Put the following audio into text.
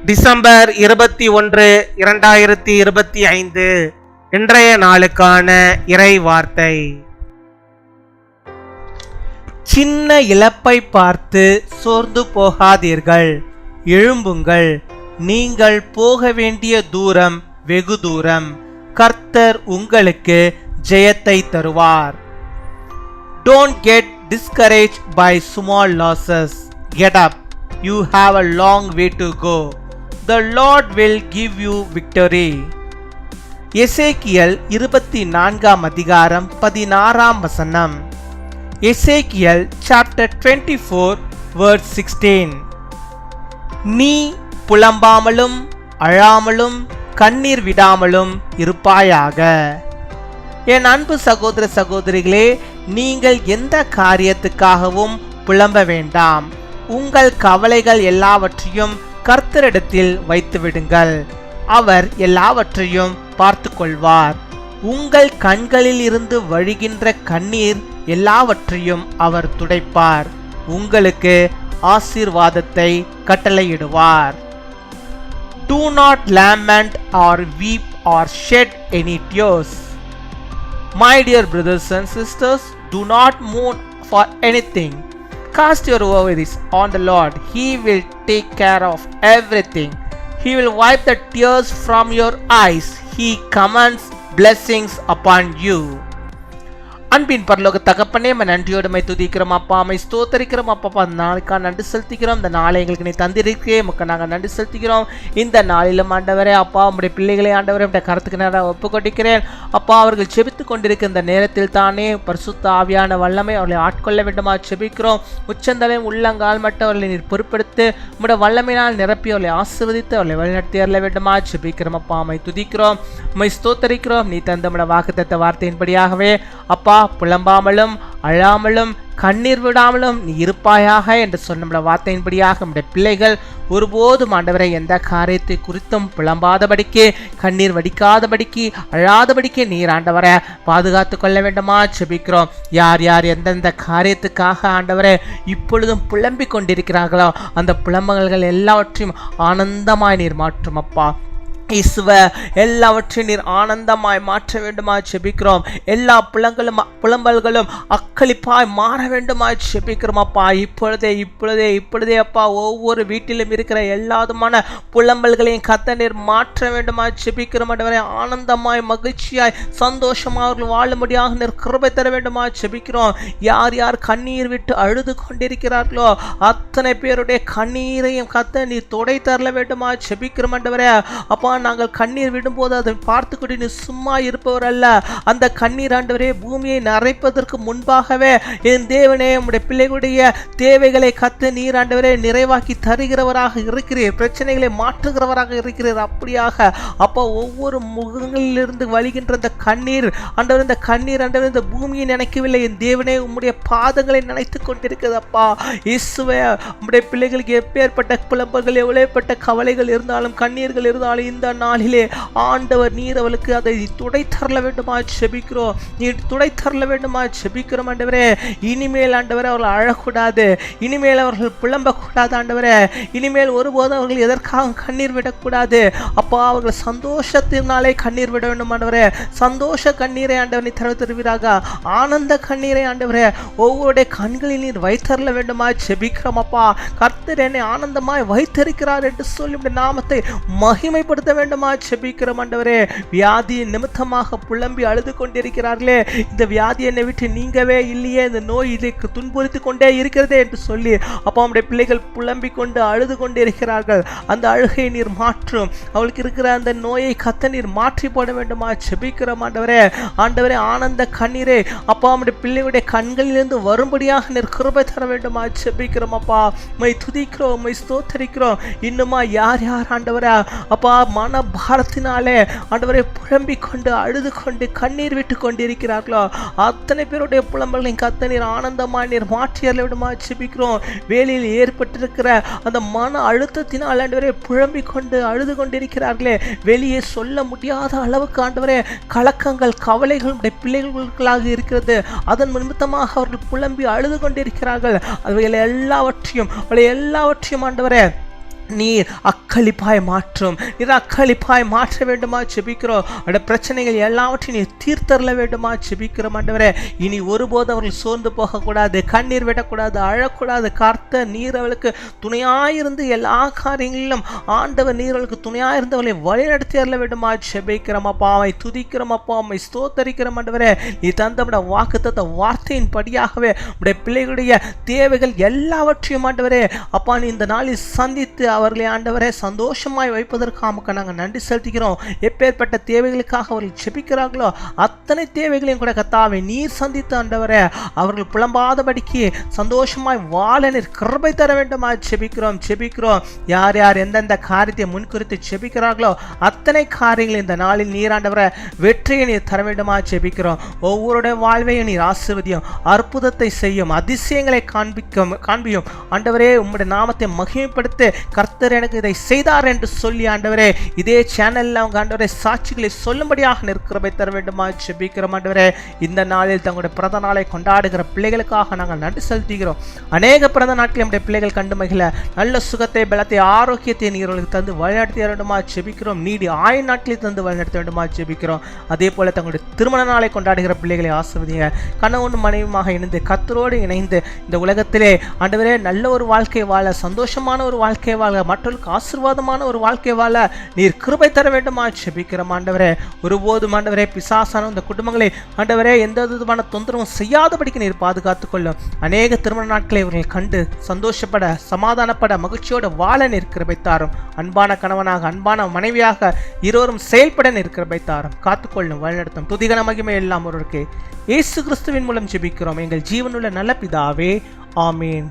December 21, 2025 இன்றைய நாளுக்கான இறை வார்த்தை. சின்ன இழப்பை பார்த்து சோர்ந்து போகாதீர்கள், எழும்புங்கள், நீங்கள் போக வேண்டிய தூரம் வெகு தூரம், கர்த்தர் உங்களுக்கு ஜெயத்தை தருவார். Don't get discouraged by small losses. Get up. You have a long way to go. The Lord will give you victory. Ezekiel 24 அதிகாரம் 16 வசனம். Ezekiel chapter 24 verse 16. நீ புலம்பாமலும் அழாமலும் கண்ணீர் விடாமலும் இருப்பாயாக. என் அன்பு சகோதர சகோதரிகளே, நீங்கள் எந்த காரியத்துக்காகவும் புலம்ப வேண்டாம். உங்கள் கவலைகள் எல்லாவற்றையும் கர்த்தரிடத்தில் வைத்து விடுங்கள். அவர் எல்லாவற்றையும் பார்த்து கொள்வார். உங்கள் கண்களில் இருந்து வழிகின்ற கண்ணீர் எல்லாவற்றையும் அவர் துடைப்பார். உங்களுக்கு ஆசீர்வாதத்தை கட்டளையிடுவார். Do not lament or weep or shed any tears. My dear brothers and sisters, do not mourn for anything. Cast your worries on the Lord. He will take care of everything. He will wipe the tears from your eyes. He commands blessings upon you. அன்பின் பரலோக தகப்பனே, நன்றியோடுமை துதிக்கிறோம் அப்பா, அம்மை ஸ்தோத்தரிக்கிறோம் அப்பா. அந்த நாளுக்காக நன்றி செலுத்திக்கிறோம். இந்த நாளை எங்களுக்கு நீ தந்திருக்கே மக்கள் நாங்கள் நன்றி செலுத்திக்கிறோம். இந்த நாளிலும் ஆண்டவரே அப்பா, உங்களுடைய பிள்ளைகளை ஆண்டவரே உடைய கருத்துக்கு நேரம் ஒப்பு கொண்டிருக்கிறேன் அப்பா. அவர்கள் செபித்து கொண்டிருக்க இந்த நேரத்தில் தானே பரிசுத்த ஆவியான வல்லமை அவர்களை ஆட்கொள்ள வேண்டுமா செபிக்கிறோம். உச்சந்தலையும் உள்ளங்கால் மட்டும் அவர்களை நீர் பொறுப்படுத்து உங்களுடைய வல்லமையினால் நிரப்பி அவர்களை ஆசீர்வதித்து அவர்களை வழிநடத்தி அருள வேண்டுமா செபிக்கிறோம் அப்பா. அம்மை துதிக்கிறோம், உம்மை ஸ்தோத்தரிக்கிறோம். நீ தந்த நம்முடைய வாக்குத்தத்த வார்த்தையின்படியாகவே அப்பா, புலம்பாமலும் அழாமலும் கண்ணீர் விடாமலும் நீ இருப்பாயாக என்று சொன்ன வார்த்தையின்படியாக நம்முடைய பிள்ளைகள் ஒருபோதும் ஆண்டவரை எந்த காரியத்தை குறித்தும் புலம்பாதபடிக்கு, கண்ணீர் வடிக்காதபடிக்கு, அழாதபடிக்கு நீர் ஆண்டவரை பாதுகாத்து கொள்ள வேண்டுமா செபிக்கிறோம். யார் யார் எந்தெந்த காரியத்துக்காக ஆண்டவரை இப்பொழுதும் புலம்பிக் கொண்டிருக்கிறார்களோ அந்த புலம்பல்கள் எல்லாவற்றையும் ஆனந்தமாய் நீர் மாற்றும் அப்பா. இயேசுவே, எல்லாவற்றையும் நீர் ஆனந்தமாய் மாற்ற வேண்டுமா செபிக்கிறோம். எல்லா புலம்பல்களும் அக்களிப்பாய் மாற வேண்டுமாய் செபிக்கிறோம் அப்பா. இப்பொழுதே அப்பா, ஒவ்வொரு வீட்டிலும் இருக்கிற எல்லாதுமான புலம்பல்களையும் கர்த்தர் நீர் மாற்ற வேண்டுமாய் செபிக்கிறோம். ஆனந்தமாய் மகிழ்ச்சியாய் சந்தோஷமாக அவர்கள் வாழும்படியாக நீர் கிருபை தர வேண்டுமாய் செபிக்கிறோம். யார் யார் கண்ணீர் விட்டு அழுது கொண்டிருக்கிறார்களோ அத்தனை பேருடைய கண்ணீரையும் கர்த்தர் நீர் தொடை தரல வேண்டுமாய் செபிக்கிறோம். அப்பா, நாங்கள் கண்ணீர் விடும்போது அதை பார்த்து கொண்டு நீ சும்மா இருப்பவர் அல்ல. அந்த கண்ணீர் ஆண்டவரே பூமியை நரைப்பதற்கு முன்பாகவே என் தேவனே உம்முடைய பிள்ளைகளுடைய தேவைகளை கத்து நீர் ஆண்டவரே நிறைவாக்கி தருகிறவராக இருக்கிறீர். பிரச்சனைகளை மாற்றுகிறவராக இருக்கிறீர். அப்படியாக அப்பா, ஒவ்வொரு முகங்களிலிருந்து வழிகின்ற அந்த கண்ணீர் ஆண்டவர், இந்த கண்ணீர் ஆண்டவர் இந்த பூமியை நினைக்கவில்லை. என் தேவனே உம்முடைய பாதங்களை நினைத்து கொண்டிருக்கிறது அப்பா. இயேசுவே, உம்முடைய பிள்ளைகளுக்கு எப்பேற்பட்ட புலம்பல்கள், எவ்வளவுப்பட்ட கவலைகள் இருந்தாலும் கண்ணீர்கள் இருந்தாலும் இந்த நாளிலே ஆண்டவர் நீர் அவளுக்கு அதை துடை தரல வேண்டுமா செபிக்கிறோம். நீர் துடை தரல வேண்டுமா செபிக்கிறோம் ஆண்டவரே. இனிமேல் ஆண்டவரே அவர்கள் அழக்கூடாது, இனிமேல் அவர்கள் புலம்பக்கூடாது ஆண்டவரே. இனிமேல் ஒருபோதும் அவர்கள் எதற்காக கண்ணீர் விடக்கூடாது அப்பா. அவர்கள் சந்தோஷத்தினாலே கண்ணீர் விட வேண்டும் ஆண்டவரே. சந்தோஷ கண்ணீரை ஆண்டவர் நீ தர தருவீராக. ஆனந்த கண்ணீரை ஆண்டவரே ஒவ்வொருடைய கண்களில் நீர் வைத்தரல வேண்டுமா செபிக்கிறோம் அப்பா. கர்த்தர் என்னை ஆனந்தமாய் வைத்திருக்கிறார் என்று சொல்லி நாமத்தை மகிமைப்படுத்த வேண்டுமா செபிக்கிறோம் ஆண்டவரே. வியாதியின் நிமித்தமாக புலம்பி அழுது கொண்டிருக்கிறார்களே, இந்த வியாதி என்னை விட்டு நீங்கவே இல்லையே, இந்த நோய் இதை துன்புறுத்தி கொண்டே இருக்கிறதே என்று சொல்லி அப்பா நம்முடைய பிள்ளைகள் புலம்பி கொண்டு அழுது கொண்டு இருக்கிறார்கள். அந்த அழுகை நீர் மாற்றும். அவளுக்கு இருக்கிற அந்த நோயை கத்த நீர் மாற்றி போட வேண்டுமா செபிக்கிறோம் ஆண்டவரே. ஆண்டவரே, ஆனந்த கண்ணீரே அப்பா நம்முடைய பிள்ளைகளுடைய கண்களிலிருந்து வரும்படியாக நீர் கிருபை தர வேண்டுமா செபிக்கிறோம் அப்பா. மை துதிக்கிறோம், மை ஸ்தோத்தரிக்கிறோம். இன்னுமா யார் யார் ஆண்டவரே அப்பா மன பாரத்தினாலே ஆண்டவரை புலம்பிக் கொண்டு அழுது கொண்டு கண்ணீர் விட்டு கொண்டிருக்கிறார்களோ அத்தனை பேருடைய புலம்பல்களை கர்த்தர் நீர் ஆனந்தமாய் நீர் மாற்றி அருள விடுமா ஜெபிக்கிறோம். வேலையில் ஏற்பட்டிருக்கிற அந்த மன அழுத்தத்தினால் ஆண்டவரே புலம்பிக் கொண்டு அழுது கொண்டிருக்கிறார்களே, வெளியே சொல்ல முடியாத அளவுக்கு ஆண்டவரே கலக்கங்கள் கவலைகளுடைய பிள்ளைகளாக இருக்கிறது. அதன் நிமித்தமாக அவர்கள் புலம்பி அழுது கொண்டிருக்கிறார்கள். அவைகளை எல்லாவற்றையும் ஆண்டவரே நீர் அக்களிப்பாய் மாற்றும், நீர் அக்களிப்பாய் மாற்ற வேண்டுமா செபிக்கிறோம். அந்த பிரச்சனைகள் எல்லாவற்றையும் நீர் தீர்த்தரல வேண்டுமா செபிக்கிறோம் ஆண்டவரே. இனி ஒருபோது அவர்கள் சோர்ந்து போகக்கூடாது, கண்ணீர் விடக்கூடாது, அழக்கூடாது. கர்த்தர் நீர் அவளுக்கு துணையாயிருந்து எல்லா காரியங்களிலும் ஆண்டவர் நீர் அவளுக்கு துணையாயிருந்து அவளை வழிநடத்தி அருள வேண்டுமா செபிக்கிறோம் அப்பா. அவை துதிக்கிறோம் அப்பா, அம்மை ஸ்தோத்தரிக்கிறோம் ஆண்டவரே. நீ தந்த வாக்குத்தத்த வார்த்தையின் படியாகவே உடைய பிள்ளைகளுடைய தேவைகள் எல்லாவற்றையும் ஆண்டவரே அப்பா நீ இந்த நாளில் சந்தித்து அவர்களை ஆண்டவரே சந்தோஷமாய் வைப்பதற்காக நாங்கள் நன்றி செலுத்துகிறோம். எப்பேற்பட்ட தேவைகளுக்காக அவர்கள் செபிக்கிறார்களோ அத்தனை தேவைகளையும் கூட கர்த்தாவே நீர் சந்தித்து ஆண்டவரே அவர்கள் புலம்பாதபடிக்கு சந்தோஷமாய் வாழ நீர் கிருபை தர வேண்டுமா செபிக்கிறோம். யார் யார் எந்தெந்த காரியத்தை முன்குறித்து செபிக்கிறார்களோ அத்தனை காரியங்கள் இந்த நாளில் நீர் ஆண்டவரை வெற்றியை நீர் தர வேண்டுமா செபிக்கிறோம். ஒவ்வொருடைய வாழ்வையும் நீர் ஆசீர்வதியும், அற்புதத்தை செய்யும், அதிசயங்களை காண்பியும் ஆண்டவரே. உம்முடைய நாமத்தை மகிமைப்படுத்த கர்த்தர் எனக்கு இதை செய்தார் என்று சொல்லி ஆண்டவரே இதே சேனல்ல அவங்க ஆண்டவரே சாட்சிகளை சொல்லும்படியாக நிற்கிறபை தர வேண்டுமா செபிக்கிறோம் ஆண்டவரே. இந்த நாளில் தங்களுடைய பிறந்த நாளை கொண்டாடுகிற பிள்ளைகளுக்காக நாங்கள் நன்றி செலுத்துகிறோம். அநேக பிறந்த நாட்களில் நம்முடைய பிள்ளைகள் கண்டு மகிழ நல்ல சுகத்தை, பலத்தை, ஆரோக்கியத்தை நீர்களுக்கு தந்து வழிநடத்த வேண்டுமா செபிக்கிறோம். நீடி ஆயுள் நாட்களில் தந்து வழிநடத்த வேண்டுமா செபிக்கிறோம். அதே போல தங்களுடைய திருமண நாளை கொண்டாடுகிற பிள்ளைகளை ஆசீர்வதிங்க. கணவன் மனைவியாக இணைந்து கர்த்தரோடு இணைந்து இந்த உலகத்திலே ஆண்டவரே நல்ல ஒரு வாழ்க்கை வாழ, சந்தோஷமான ஒரு வாழ்க்கை வாழ, மற்றவர்களுக்கு ஆசீர்வாதமான ஒரு வாழ்க்கை வாழ நீர் கிருபை தர வேண்டுமா செபிக்கிறோம் ஆண்டவரே. ஒருபோதும் ஆண்டவரே பிசாசான இந்த குடும்பங்களை ஆண்டவரே எந்த விதமான தொந்தரவும் செய்யாதபடிக்கு நீர் பாதுகாத்துக் கொள்ளும். அநேக திருமண நாட்களை இவர்கள் கண்டு சந்தோஷப்பட, சமாதானப்பட, மகிழ்ச்சியோடு வாழ நீர் கிருபை தாரும். அன்பான கணவனாக, அன்பான மனைவியாக இருவரும் செயல்பட நீர் கிருபை தாரும். காத்துக்கொள்ளும், வழிநடத்தும். துதிகன மகிமை எல்லாம் ஒருவருக்கு இயேசு கிறிஸ்துவின் மூலம் ஜெபிக்கிறோம் எங்கள் ஜீவனுள்ள நல்ல பிதாவே, ஆமீன்.